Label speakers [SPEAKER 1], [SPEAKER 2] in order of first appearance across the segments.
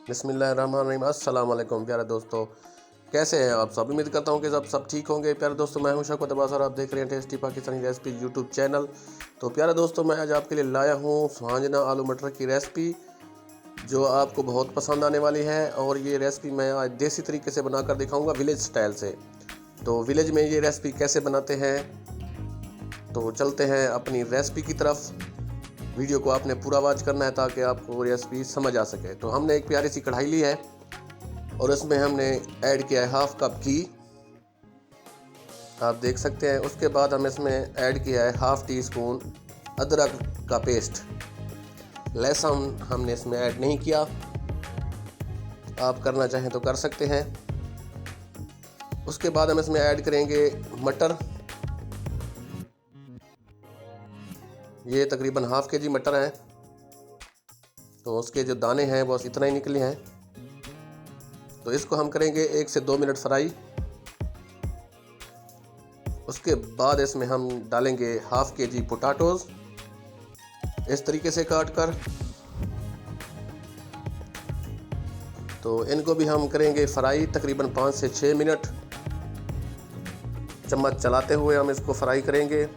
[SPEAKER 1] बिस्मिल्लाहिर्रहमानिर्रहीम। अस्सलाम वालेकुम प्यारे दोस्तों, कैसे हैं आप सब। उम्मीद करता हूं कि सब ठीक होंगे। प्यारे दोस्तों, मैं हूं शौकत अब्बास और आप देख रहे हैं tasty Pakistani recipe YouTube channel. तो प्यारे दोस्तों, मैं आज आपके लिए लाया हूं सुहांजना आलू मटर की रेसिपी, जो आपको बहुत पसंद आने वाली है। और ये रेसिपी मैं आज देसी तरीके से बनाकर दिखाऊंगा, विलेज स्टाइल से। तो विलेज में ये रेसिपी कैसे बनाते हैं, तो चलते हैं अपनी रेसिपी की तरफ। वीडियो को आपने पूरा वॉच करना है ताकि आपको रेसिपी समझ आ सके। तो हमने एक प्यारी सी कढ़ाई ली है और इसमें हमने ऐड किया है हाफ कप घी, आप देख सकते हैं। उसके बाद हम इसमें ऐड किया है हाफ टी स्पून अदरक का पेस्ट। लहसुन हमने इसमें ऐड नहीं किया, आप करना चाहें तो कर सकते हैं। उसके बाद हम इसमें ऐड करेंगे मटर। ये तकरीबन हाफ के जी मटर हैं, तो उसके जो दाने हैं बस इतना ही निकले हैं। तो इसको हम करेंगे 1 से 2 मिनट फ्राई। उसके बाद इसमें हम डालेंगे हाफ के जी पोटैटोज, इस तरीके से काट कर। तो इनको भी हम करेंगे फ्राई तकरीबन 5 से 6 मिनट। चम्मच चलाते हुए हम इसको फ्राई करेंगे।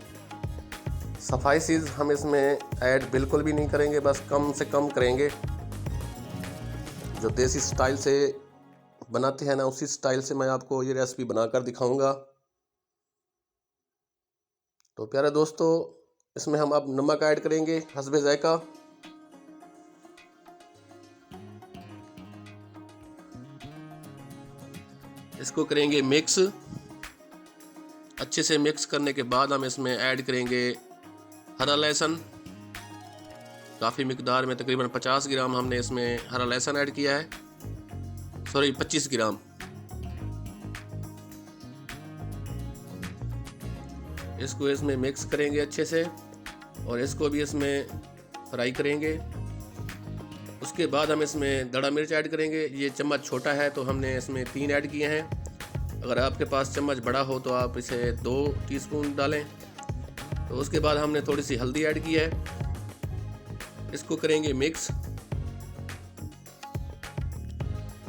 [SPEAKER 1] स्पाइसेस हम इसमें ऐड बिल्कुल भी नहीं करेंगे, बस कम से कम करेंगे। जो देसी स्टाइल से बनाते हैं ना, उसी स्टाइल से मैं आपको ये रेसिपी बनाकर दिखाऊंगा। तो प्यारे दोस्तों, इसमें हम अब नमक ऐड करेंगे हस्बे जायका। इसको करेंगे मिक्स। अच्छे से मिक्स करने के बाद हम इसमें ऐड करेंगे हरा लहसुन। काफ़ी मिकदार में तकरीबन 50 ग्राम हमने इसमें हरा लहसुन ऐड किया है, सॉरी 25 ग्राम। इसको इसमें मिक्स करेंगे अच्छे से और इसको भी इसमें फ्राई करेंगे। उसके बाद हम इसमें दड़ा मिर्च ऐड करेंगे। ये चम्मच छोटा है तो हमने इसमें 3 ऐड किए हैं। अगर आपके पास चम्मच बड़ा हो तो आप इसे 2 टीस्पून डालें। तो उसके बाद हमने थोड़ी सी हल्दी ऐड की है, इसको करेंगे मिक्स।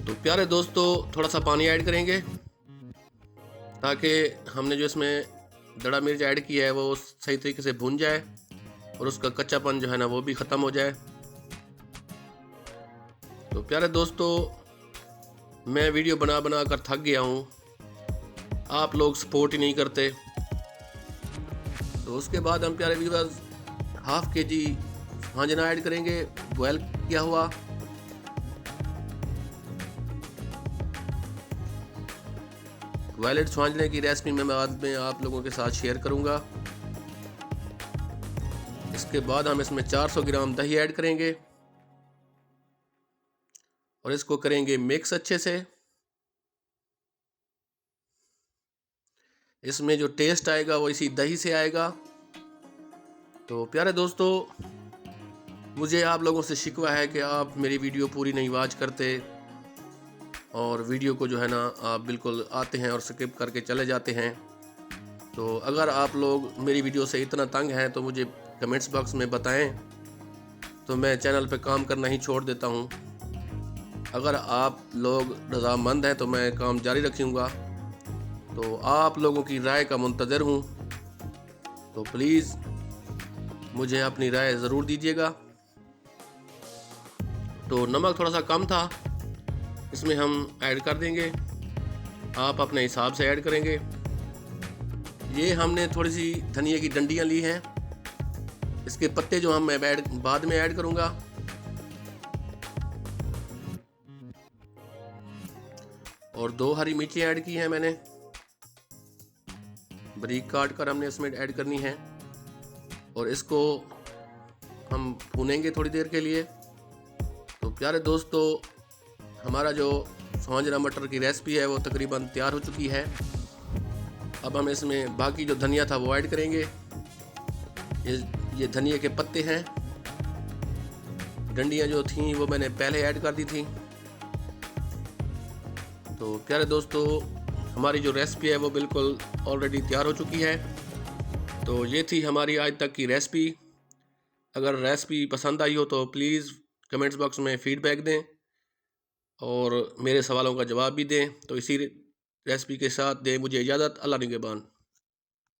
[SPEAKER 1] तो प्यारे दोस्तों, थोड़ा सा पानी ऐड करेंगे ताकि हमने जो इसमें दड़ा मिर्च ऐड किया है वो सही तरीके से भून जाए और उसका कच्चापन जो है ना वो भी ख़त्म हो जाए। तो प्यारे दोस्तों, मैं वीडियो बना बना कर थक गया हूँ, आप लोग सपोर्ट ही नहीं करते। तो उसके बाद हम प्यारे व्यूअर्स हाफ के जी सुहांजना ऐड करेंगे, बॉयल किया हुआ। बॉयल्ड सुहांजने की रेसिपी मैं बाद में आप लोगों के साथ शेयर करूंगा। इसके बाद हम इसमें 400 ग्राम दही ऐड करेंगे और इसको करेंगे मिक्स अच्छे से। इसमें जो टेस्ट आएगा वो इसी दही से आएगा। तो प्यारे दोस्तों, मुझे आप लोगों से शिकवा है कि आप मेरी वीडियो पूरी नहीं वॉच करते और वीडियो को जो है ना आप बिल्कुल आते हैं और स्किप करके चले जाते हैं। तो अगर आप लोग मेरी वीडियो से इतना तंग हैं तो मुझे कमेंट्स बॉक्स में बताएं, तो मैं चैनल पे काम करना ही छोड़ देता हूं। अगर आप लोग रज़ामंद हैं तो मैं काम जारी रखूँगा। तो आप लोगों की राय का मुंतज़र हूँ, तो प्लीज़ मुझे अपनी राय ज़रूर दीजिएगा। तो नमक थोड़ा सा कम था, इसमें हम ऐड कर देंगे, आप अपने हिसाब से ऐड करेंगे। ये हमने थोड़ी सी धनिया की डंडियाँ ली हैं, इसके पत्ते जो हम बाद में ऐड करूँगा। और 2 हरी मिर्ची ऐड की हैं मैंने, बारीक काट कर हमने इसमें ऐड करनी है और इसको हम भूनेंगे थोड़ी देर के लिए। तो प्यारे दोस्तों, हमारा जो सुहांजना मटर की रेसिपी है वो तकरीबन तैयार हो चुकी है। अब हम इसमें बाकी जो धनिया था वो ऐड करेंगे। ये धनिया के पत्ते हैं, डंडियाँ जो थीं वो मैंने पहले ऐड कर दी थी। तो प्यारे दोस्तों, हमारी जो रेसिपी है वो बिल्कुल ऑलरेडी तैयार हो चुकी है। तो ये थी हमारी आज तक की रेसिपी। अगर रेसिपी पसंद आई हो तो प्लीज़ कमेंट्स बॉक्स में फ़ीडबैक दें। और मेरे सवालों का जवाब भी दें। तो इसी रेसिपी के साथ दें मुझे इजाज़त। अल्लाह निगहबान।